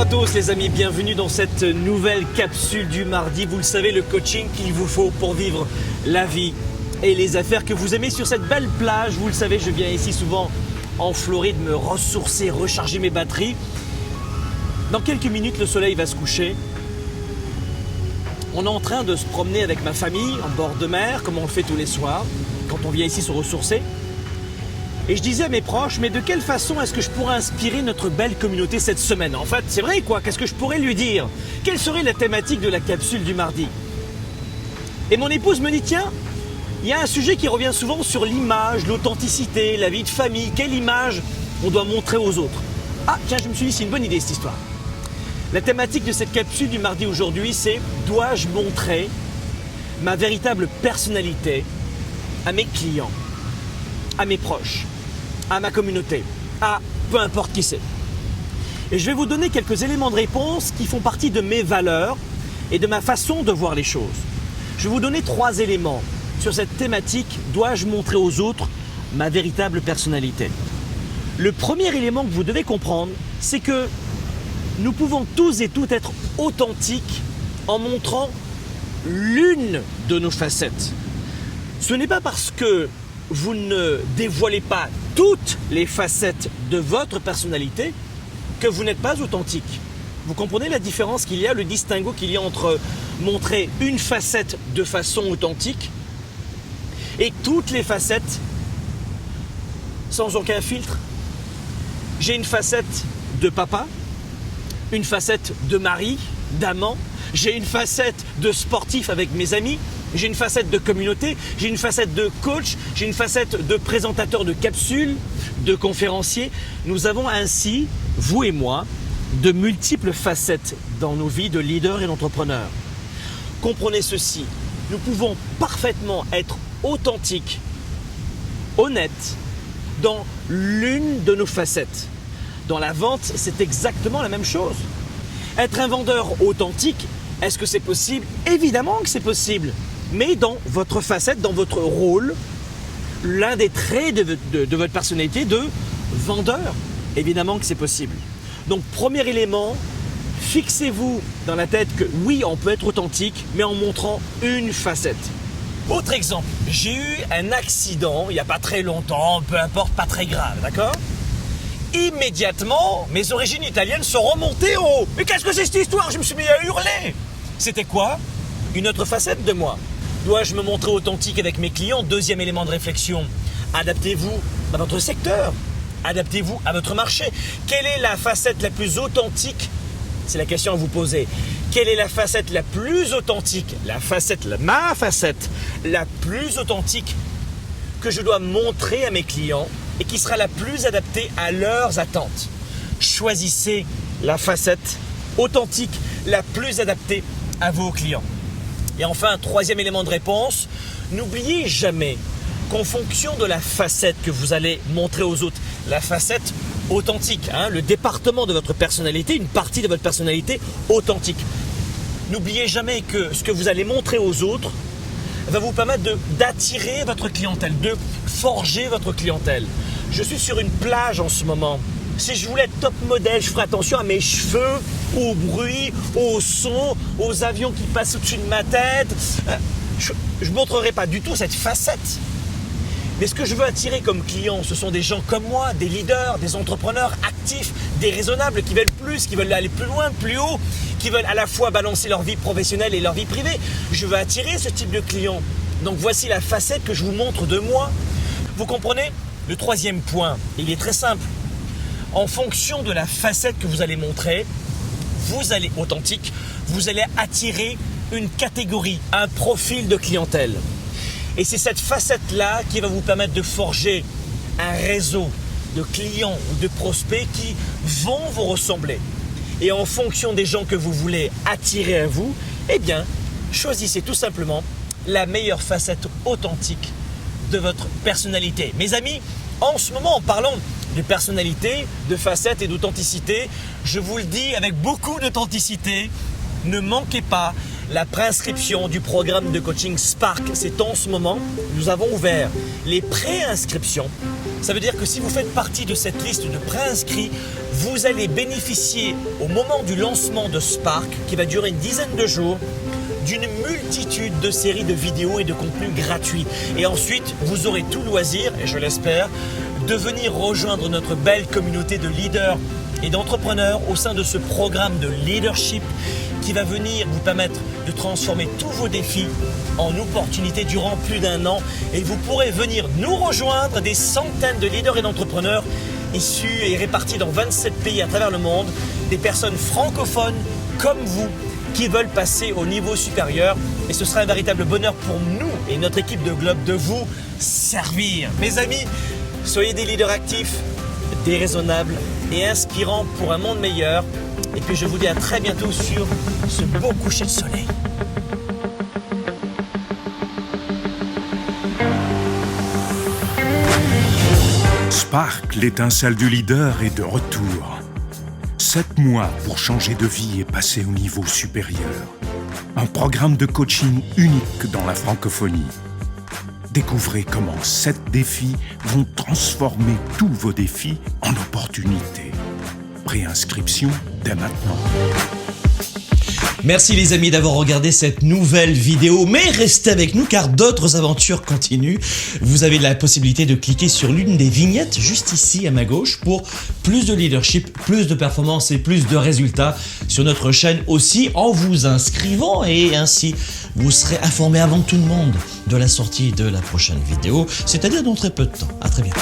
tous les amis, bienvenue dans cette nouvelle capsule du mardi. Vous le savez, le coaching qu'il vous faut pour vivre la vie et les affaires que vous aimez sur cette belle plage. Vous le savez, je viens ici souvent en Floride me ressourcer, recharger mes batteries. Dans quelques minutes, le soleil va se coucher. On est en train de se promener avec ma famille en bord de mer, comme on le fait tous les soirs, quand on vient ici se ressourcer. Et je disais à mes proches, mais de quelle façon est-ce que je pourrais inspirer notre belle communauté cette semaine? En fait, c'est vrai quoi, qu'est-ce que je pourrais lui dire? Quelle serait la thématique de la capsule du mardi? Et mon épouse me dit, tiens, il y a un sujet qui revient souvent sur l'image, l'authenticité, la vie de famille. Quelle image on doit montrer aux autres? Ah, tiens, je me suis dit, c'est une bonne idée cette histoire. La thématique de cette capsule du mardi aujourd'hui, c'est dois-je montrer ma véritable personnalité à mes clients, à mes proches, à ma communauté, à peu importe qui c'est. Et je vais vous donner quelques éléments de réponse qui font partie de mes valeurs et de ma façon de voir les choses. Je vais vous donner 3 éléments sur cette thématique, dois-je montrer aux autres ma véritable personnalité? Le premier élément que vous devez comprendre, c'est que nous pouvons tous et toutes être authentiques en montrant l'une de nos facettes. Ce n'est pas parce que vous ne dévoilez pas toutes les facettes de votre personnalité que vous n'êtes pas authentique. Vous comprenez la différence qu'il y a, le distinguo qu'il y a entre montrer une facette de façon authentique et toutes les facettes sans aucun filtre. J'ai une facette de papa, une facette de mari, d'amant, j'ai une facette de sportif avec mes amis, j'ai une facette de communauté, j'ai une facette de coach, j'ai une facette de présentateur de capsules, de conférencier. Nous avons ainsi, vous et moi, de multiples facettes dans nos vies de leaders et d'entrepreneurs. Comprenez ceci, nous pouvons parfaitement être authentiques, honnêtes, dans l'une de nos facettes. Dans la vente, c'est exactement la même chose. Être un vendeur authentique, est-ce que c'est possible? Évidemment que c'est possible. Mais dans votre facette, dans votre rôle, l'un des traits de votre personnalité de vendeur, évidemment que c'est possible. Donc, premier élément, fixez-vous dans la tête que oui, on peut être authentique, mais en montrant une facette. Autre exemple, j'ai eu un accident il n'y a pas très longtemps, peu importe, pas très grave, d'accord? Immédiatement, mes origines italiennes sont remontées au haut. Mais qu'est-ce que c'est cette histoire? Je me suis mis à hurler. C'était quoi? Une autre facette de moi. Dois-je me montrer authentique avec mes clients? Deuxième élément de réflexion. Adaptez-vous à votre secteur. Adaptez-vous à votre marché. Quelle est la facette la plus authentique? C'est la question à vous poser. Quelle est la facette la plus authentique? Ma facette la plus authentique que je dois montrer à mes clients et qui sera la plus adaptée à leurs attentes. Choisissez la facette authentique la plus adaptée à vos clients. Et enfin, troisième élément de réponse, n'oubliez jamais qu'en fonction de la facette que vous allez montrer aux autres, la facette authentique, le département de votre personnalité, une partie de votre personnalité authentique. N'oubliez jamais que ce que vous allez montrer aux autres va vous permettre d'attirer votre clientèle, de forger votre clientèle. Je suis sur une plage en ce moment. Si je voulais être top modèle, je ferais attention à mes cheveux, au bruit, au son, aux avions qui passent au-dessus de ma tête. Je ne montrerai pas du tout cette facette. Mais ce que je veux attirer comme clients, ce sont des gens comme moi, des leaders, des entrepreneurs actifs, des raisonnables qui veulent plus, qui veulent aller plus loin, plus haut, qui veulent à la fois balancer leur vie professionnelle et leur vie privée. Je veux attirer ce type de clients. Donc voici la facette que je vous montre de moi. Vous comprenez? Le troisième point, il est très simple. En fonction de la facette que vous allez montrer, vous allez authentique, vous allez attirer une catégorie, un profil de clientèle. Et c'est cette facette-là qui va vous permettre de forger un réseau de clients ou de prospects qui vont vous ressembler. Et en fonction des gens que vous voulez attirer à vous, eh bien, choisissez tout simplement la meilleure facette authentique de votre personnalité. Mes amis, en ce moment, en parlant de personnalité, de facette et d'authenticité, je vous le dis avec beaucoup d'authenticité, ne manquez pas la préinscription du programme de coaching Spark. C'est en ce moment, nous avons ouvert les préinscriptions Ça veut dire que si vous faites partie de cette liste de préinscrits, vous allez bénéficier au moment du lancement de Spark, qui va durer une dizaine de jours, d'une multitude de séries de vidéos et de contenus gratuits. Et ensuite, vous aurez tout loisir, et je l'espère, de venir rejoindre notre belle communauté de leaders et d'entrepreneurs au sein de ce programme de leadership qui va venir vous permettre de transformer tous vos défis en opportunités durant plus d'1 an. Et vous pourrez venir nous rejoindre, des centaines de leaders et d'entrepreneurs issus et répartis dans 27 pays à travers le monde, des personnes francophones comme vous qui veulent passer au niveau supérieur. Et ce sera un véritable bonheur pour nous et notre équipe de Globe de vous servir. Mes amis, soyez des leaders actifs, déraisonnables et inspirants pour un monde meilleur. Et puis je vous dis à très bientôt sur ce beau coucher de soleil. Spark, l'étincelle du leader, est de retour. 7 mois pour changer de vie et passer au niveau supérieur. Un programme de coaching unique dans la francophonie. Découvrez comment 7 défis vont transformer tous vos défis en opportunités. Préinscription dès maintenant. Merci les amis d'avoir regardé cette nouvelle vidéo, mais restez avec nous car d'autres aventures continuent. Vous avez la possibilité de cliquer sur l'une des vignettes juste ici à ma gauche pour plus de leadership, plus de performance et plus de résultats sur notre chaîne aussi en vous inscrivant, et ainsi vous serez informé avant tout le monde de la sortie de la prochaine vidéo, c'est-à-dire dans très peu de temps. À très bientôt.